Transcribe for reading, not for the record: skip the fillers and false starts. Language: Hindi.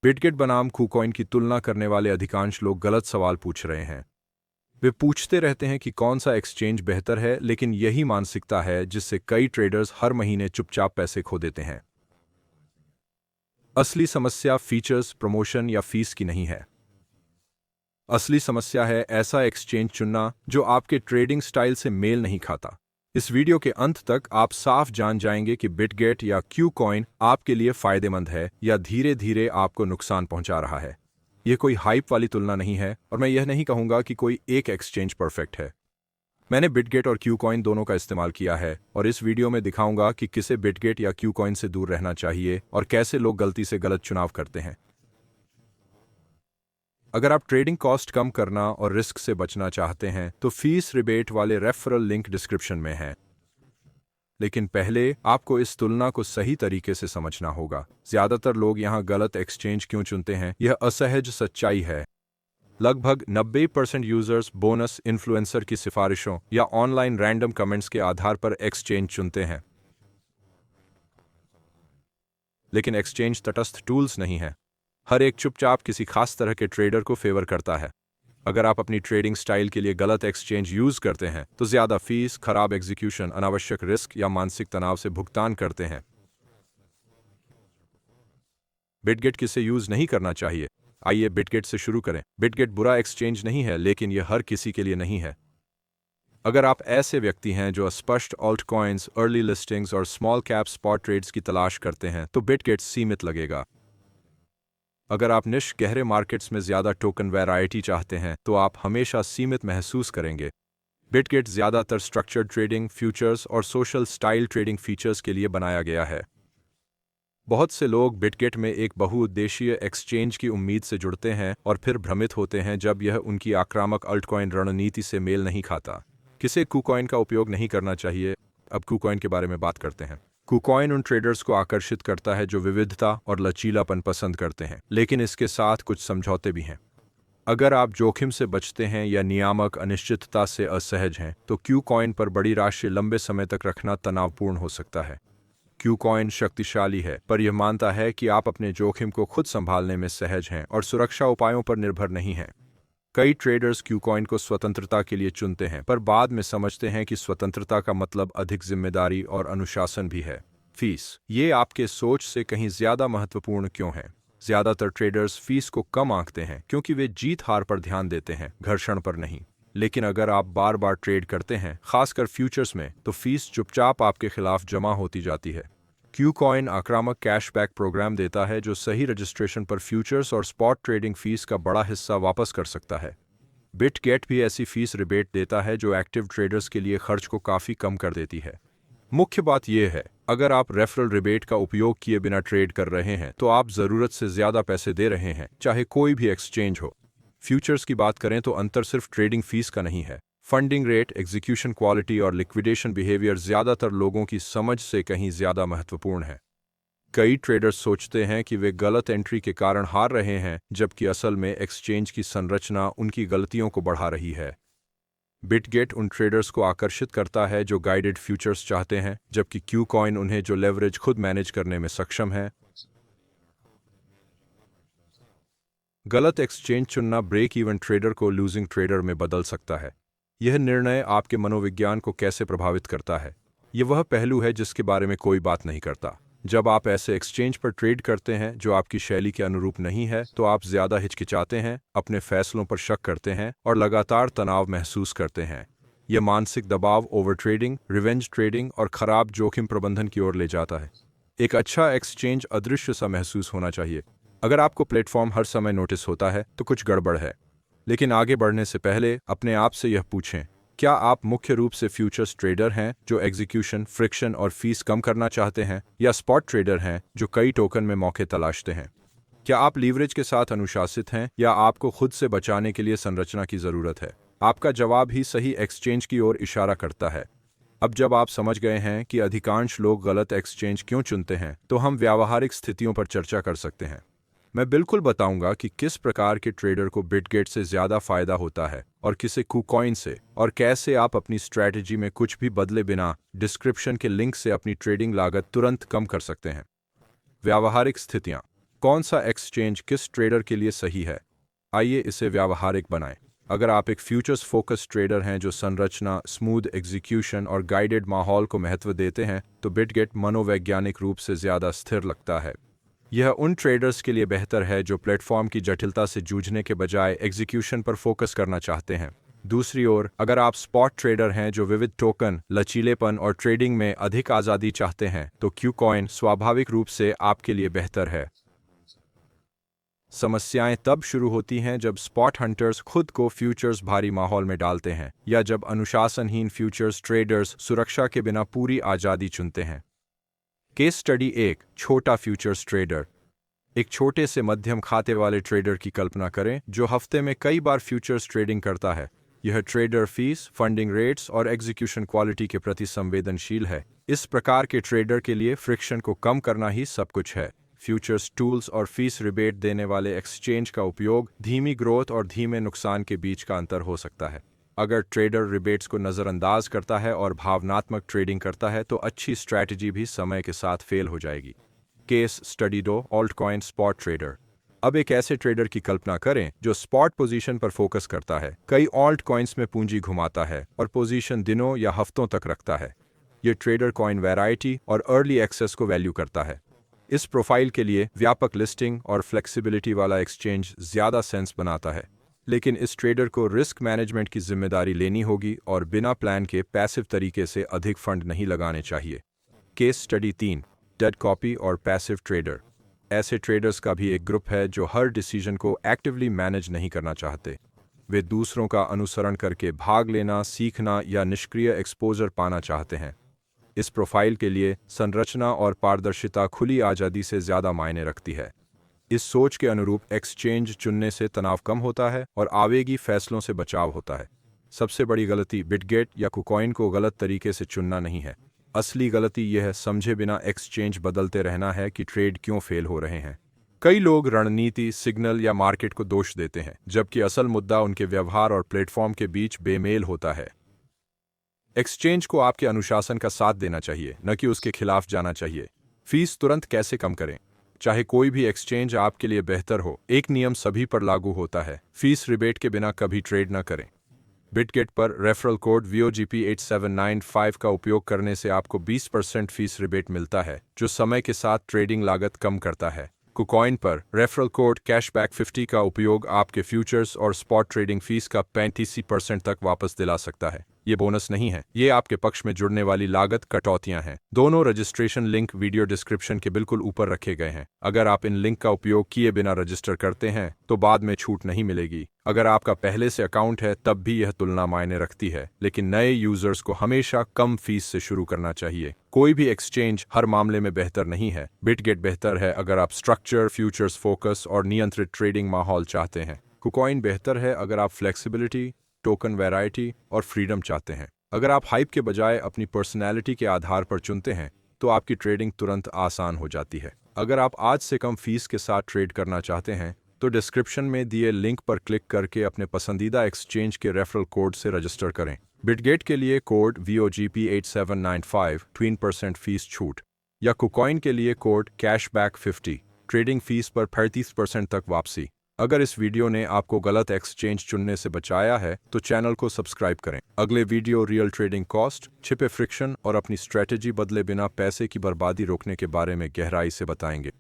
बिटगेट बनाम KuCoin की तुलना करने वाले अधिकांश लोग गलत सवाल पूछ रहे हैं। वे पूछते रहते हैं कि कौन सा एक्सचेंज बेहतर है, लेकिन यही मानसिकता है जिससे कई ट्रेडर्स हर महीने चुपचाप पैसे खो देते हैं। असली समस्या फीचर्स, प्रमोशन या फीस की नहीं है। असली समस्या है ऐसा एक्सचेंज चुनना जो आपके ट्रेडिंग स्टाइल से मेल नहीं खाता। इस वीडियो के अंत तक आप साफ जान जाएंगे कि बिटगेट या KuCoin आपके लिए फायदेमंद है या धीरे धीरे आपको नुकसान पहुंचा रहा है। यह कोई हाइप वाली तुलना नहीं है और मैं यह नहीं कहूंगा कि कोई एक एक्सचेंज परफेक्ट है। मैंने बिटगेट और KuCoin दोनों का इस्तेमाल किया है और इस वीडियो में दिखाऊंगा कि किसे बिटगेट या KuCoin से दूर रहना चाहिए और कैसे लोग गलती से गलत चुनाव करते हैं। अगर आप ट्रेडिंग कॉस्ट कम करना और रिस्क से बचना चाहते हैं तो फीस रिबेट वाले रेफरल लिंक डिस्क्रिप्शन में है। लेकिन पहले आपको इस तुलना को सही तरीके से समझना होगा। ज्यादातर लोग यहां गलत एक्सचेंज क्यों चुनते हैं, यह असहज सच्चाई है। लगभग 90% यूजर्स बोनस, इन्फ्लुएंसर की सिफारिशों या ऑनलाइन रैंडम कमेंट्स के आधार पर एक्सचेंज चुनते हैं। लेकिन एक्सचेंज तटस्थ टूल्स नहीं है। हर एक चुपचाप किसी खास तरह के ट्रेडर को फेवर करता है। अगर आप अपनी ट्रेडिंग स्टाइल के लिए गलत एक्सचेंज यूज करते हैं तो ज्यादा फीस, खराब एग्जीक्यूशन, अनावश्यक रिस्क या मानसिक तनाव से भुगतान करते हैं। बिटगेट किसे यूज नहीं करना चाहिए? आइए बिटगेट से शुरू करें। बिटगेट बुरा एक्सचेंज नहीं है, लेकिन यह हर किसी के लिए नहीं है। अगर आप ऐसे व्यक्ति हैं जो स्पष्ट ऑल्ट कॉइन्स, अर्ली लिस्टिंग्स और स्मॉल कैप स्पॉट ट्रेड्स की तलाश करते हैं तो बिटगेट सीमित लगेगा। अगर आप निश गहरे मार्केट्स में ज्यादा टोकन वैरायटी चाहते हैं तो आप हमेशा सीमित महसूस करेंगे। बिटगेट ज्यादातर स्ट्रक्चर्ड ट्रेडिंग, फ्यूचर्स और सोशल स्टाइल ट्रेडिंग फीचर्स के लिए बनाया गया है। बहुत से लोग बिटगेट में एक बहुउद्देशीय एक्सचेंज की उम्मीद से जुड़ते हैं और फिर भ्रमित होते हैं जब यह उनकी आक्रामक अल्टकॉइन रणनीति से मेल नहीं खाता। किसे KuCoin का उपयोग नहीं करना चाहिए? अब KuCoin के बारे में बात करते हैं। KuCoin उन ट्रेडर्स को आकर्षित करता है जो विविधता और लचीलापन पसंद करते हैं, लेकिन इसके साथ कुछ समझौते भी हैं। अगर आप जोखिम से बचते हैं या नियामक अनिश्चितता से असहज हैं तो KuCoin पर बड़ी राशि लंबे समय तक रखना तनावपूर्ण हो सकता है। KuCoin शक्तिशाली है, पर यह मानता है कि आप अपने जोखिम को खुद संभालने में सहज हैं और सुरक्षा उपायों पर निर्भर नहीं हैं। कई ट्रेडर्स KuCoin को स्वतंत्रता के लिए चुनते हैं, पर बाद में समझते हैं कि स्वतंत्रता का मतलब अधिक जिम्मेदारी और अनुशासन भी है। फीस, ये आपके सोच से कहीं ज्यादा महत्वपूर्ण क्यों है? ज्यादातर ट्रेडर्स फीस को कम आंकते हैं क्योंकि वे जीत हार पर ध्यान देते हैं, घर्षण पर नहीं। लेकिन अगर आप बार बार ट्रेड करते हैं, खासकर फ्यूचर्स में, तो फीस चुपचाप आपके खिलाफ जमा होती जाती है। KuCoin आक्रामक कैशबैक प्रोग्राम देता है जो सही रजिस्ट्रेशन पर फ्यूचर्स और स्पॉट ट्रेडिंग फीस का बड़ा हिस्सा वापस कर सकता है। बिटगेट भी ऐसी फीस रिबेट देता है जो एक्टिव ट्रेडर्स के लिए खर्च को काफी कम कर देती है। मुख्य बात यह है, अगर आप रेफरल रिबेट का उपयोग किए बिना ट्रेड कर रहे हैं तो आप जरूरत से ज्यादा पैसे दे रहे हैं, चाहे कोई भी एक्सचेंज हो। फ्यूचर्स की बात करें तो अंतर सिर्फ ट्रेडिंग फीस का नहीं है। फंडिंग रेट, एग्जीक्यूशन क्वालिटी और लिक्विडेशन बिहेवियर ज्यादातर लोगों की समझ से कहीं ज्यादा महत्वपूर्ण है। कई ट्रेडर्स सोचते हैं कि वे गलत एंट्री के कारण हार रहे हैं, जबकि असल में एक्सचेंज की संरचना उनकी गलतियों को बढ़ा रही है। बिटगेट उन ट्रेडर्स को आकर्षित करता है जो गाइडेड फ्यूचर्स चाहते हैं, जबकि KuCoin उन्हें जो लेवरेज खुद मैनेज करने में सक्षम है। गलत एक्सचेंज चुनना ब्रेक इवन ट्रेडर को लूजिंग ट्रेडर में बदल सकता है। यह निर्णय आपके मनोविज्ञान को कैसे प्रभावित करता है, यह वह पहलू है जिसके बारे में कोई बात नहीं करता। जब आप ऐसे एक्सचेंज पर ट्रेड करते हैं जो आपकी शैली के अनुरूप नहीं है तो आप ज्यादा हिचकिचाते हैं, अपने फैसलों पर शक करते हैं और लगातार तनाव महसूस करते हैं। यह मानसिक दबाव ओवर ट्रेडिंग, रिवेंज ट्रेडिंग और खराब जोखिम प्रबंधन की ओर ले जाता है। एक अच्छा एक्सचेंज अदृश्य सा महसूस होना चाहिए। अगर आपको प्लेटफॉर्म हर समय नोटिस होता है तो कुछ गड़बड़ है। लेकिन आगे बढ़ने से पहले अपने आप से यह पूछें, क्या आप मुख्य रूप से फ्यूचर्स ट्रेडर हैं जो एग्जीक्यूशन, फ्रिक्शन और फीस कम करना चाहते हैं, या स्पॉट ट्रेडर हैं जो कई टोकन में मौके तलाशते हैं? क्या आप लीवरेज के साथ अनुशासित हैं या आपको खुद से बचाने के लिए संरचना की जरूरत है? आपका जवाब ही सही एक्सचेंज की ओर इशारा करता है। अब जब आप समझ गए हैं कि अधिकांश लोग गलत एक्सचेंज क्यों चुनते हैं, तो हम व्यावहारिक स्थितियों पर चर्चा कर सकते हैं। मैं बिल्कुल बताऊंगा कि किस प्रकार के ट्रेडर को बिटगेट से ज्यादा फायदा होता है और किसे KuCoin से, और कैसे आप अपनी स्ट्रैटेजी में कुछ भी बदले बिना डिस्क्रिप्शन के लिंक से अपनी ट्रेडिंग लागत तुरंत कम कर सकते हैं। व्यावहारिक स्थितियां। कौन सा एक्सचेंज किस ट्रेडर के लिए सही है? आइए इसे व्यावहारिक बनाएं। अगर आप एक फ्यूचर्स फोकस ट्रेडर हैं जो संरचना, स्मूथ एग्जीक्यूशन और गाइडेड माहौल को महत्व देते हैं, तो बिटगेट मनोवैज्ञानिक रूप से ज़्यादा स्थिर लगता है। यह उन ट्रेडर्स के लिए बेहतर है जो प्लेटफॉर्म की जटिलता से जूझने के बजाय एग्जीक्यूशन पर फोकस करना चाहते हैं। दूसरी ओर, अगर आप स्पॉट ट्रेडर हैं जो विविध टोकन, लचीलेपन और ट्रेडिंग में अधिक आज़ादी चाहते हैं, तो क्यूकॉइन स्वाभाविक रूप से आपके लिए बेहतर है। समस्याएं तब शुरू होती हैं जब स्पॉट हंटर्स खुद को फ्यूचर्स भारी माहौल में डालते हैं, या जब अनुशासनहीन फ्यूचर्स ट्रेडर्स सुरक्षा के बिना पूरी आज़ादी चुनते हैं। केस स्टडी 1, छोटा फ्यूचर्स ट्रेडर। एक छोटे से मध्यम खाते वाले ट्रेडर की कल्पना करें जो हफ्ते में कई बार फ्यूचर्स ट्रेडिंग करता है। यह ट्रेडर फीस, फंडिंग रेट्स और एग्जीक्यूशन क्वालिटी के प्रति संवेदनशील है। इस प्रकार के ट्रेडर के लिए फ्रिक्शन को कम करना ही सब कुछ है। फ्यूचर्स टूल्स और फीस रिबेट देने वाले एक्सचेंज का उपयोग धीमी ग्रोथ और धीमे नुकसान के बीच का अंतर हो सकता है। अगर ट्रेडर रिबेट्स को नज़रअंदाज करता है और भावनात्मक ट्रेडिंग करता है तो अच्छी स्ट्रैटेजी भी समय के साथ फेल हो जाएगी। Case study 2, altcoin spot trader. अब एक ऐसे ट्रेडर की कल्पना करें जो स्पॉट पोजीशन पर फोकस करता है, कई ऑल्ट कॉइन्स में पूंजी घुमाता है और पोजीशन दिनों या हफ्तों तक रखता है। ये ट्रेडर कॉइन वैरायटी और अर्ली एक्सेस को वैल्यू करता है। इस प्रोफाइल के लिए व्यापक लिस्टिंग और फ्लेक्सिबिलिटी वाला एक्सचेंज ज़्यादा सेंस बनाता है, लेकिन इस ट्रेडर को रिस्क मैनेजमेंट की जिम्मेदारी लेनी होगी और बिना प्लान के पैसिव तरीके से अधिक फंड नहीं लगाने चाहिए। केस स्टडी 3, डेड कॉपी और पैसिव ट्रेडर। ऐसे ट्रेडर्स का भी एक ग्रुप है जो हर डिसीजन को एक्टिवली मैनेज नहीं करना चाहते। वे दूसरों का अनुसरण करके भाग लेना, सीखना या निष्क्रिय एक्सपोजर पाना चाहते हैं। इस प्रोफाइल के लिए संरचना और पारदर्शिता खुली आज़ादी से ज़्यादा मायने रखती है। इस सोच के अनुरूप एक्सचेंज चुनने से तनाव कम होता है और आवेगी फैसलों से बचाव होता है। सबसे बड़ी गलती बिटगेट या कुकॉइन को गलत तरीके से चुनना नहीं है। असली गलती यह समझे बिना एक्सचेंज बदलते रहना है कि ट्रेड क्यों फेल हो रहे हैं। कई लोग रणनीति, सिग्नल या मार्केट को दोष देते हैं, जबकि असल मुद्दा उनके व्यवहार और प्लेटफॉर्म के बीच बेमेल होता है। एक्सचेंज को आपके अनुशासन का साथ देना चाहिए, न कि उसके खिलाफ जाना चाहिए। फीस तुरंत कैसे कम करें? चाहे कोई भी एक्सचेंज आपके लिए बेहतर हो, एक नियम सभी पर लागू होता है: फीस रिबेट के बिना कभी ट्रेड न करें। बिटगेट पर रेफरल कोड VOGP8795 का उपयोग करने से आपको 20% फीस रिबेट मिलता है, जो समय के साथ ट्रेडिंग लागत कम करता है। कुकॉइन पर रेफरल कोड कैशबैक 50 का उपयोग आपके फ्यूचर्स और स्पॉट ट्रेडिंग फीस का 35% तक वापस दिला सकता है। ये बोनस नहीं है, ये आपके पक्ष में जुड़ने वाली लागत कटौतियां हैं। दोनों रजिस्ट्रेशन लिंक वीडियो डिस्क्रिप्शन के बिल्कुल ऊपर रखे गए हैं। अगर आप इन लिंक का उपयोग किए बिना रजिस्टर करते हैं तो बाद में छूट नहीं मिलेगी। अगर आपका पहले से अकाउंट है तब भी यह तुलना मायने रखती है, लेकिन नए यूजर्स को हमेशा कम फीस से शुरू करना चाहिए। कोई भी एक्सचेंज हर मामले में बेहतर नहीं है। बिटगेट बेहतर है अगर आप स्ट्रक्चर, फ्यूचर्स फोकस और नियंत्रित ट्रेडिंग माहौल चाहते हैं। कुकॉइन बेहतर है अगर आप फ्लेक्सिबिलिटी, टोकन वैरायटी और फ्रीडम चाहते हैं। अगर आप हाइप के बजाय अपनी पर्सनैलिटी के आधार पर चुनते हैं तो आपकी ट्रेडिंग तुरंत आसान हो जाती है। अगर आप आज से कम फीस के साथ ट्रेड करना चाहते हैं तो डिस्क्रिप्शन में दिए लिंक पर क्लिक करके अपने पसंदीदा एक्सचेंज के रेफरल कोड से रजिस्टर करें। बिटगेट के लिए कोड VOGP8795 20% फीस छूट, या कुकॉइन के लिए कोड कैशबैक 50 ट्रेडिंग फीस पर 35% तक वापसी। अगर इस वीडियो ने आपको गलत एक्सचेंज चुनने से बचाया है तो चैनल को सब्सक्राइब करें। अगले वीडियो रियल ट्रेडिंग कॉस्ट, छिपे फ्रिक्शन और अपनी स्ट्रेटेजी बदले बिना पैसे की बर्बादी रोकने के बारे में गहराई से बताएंगे।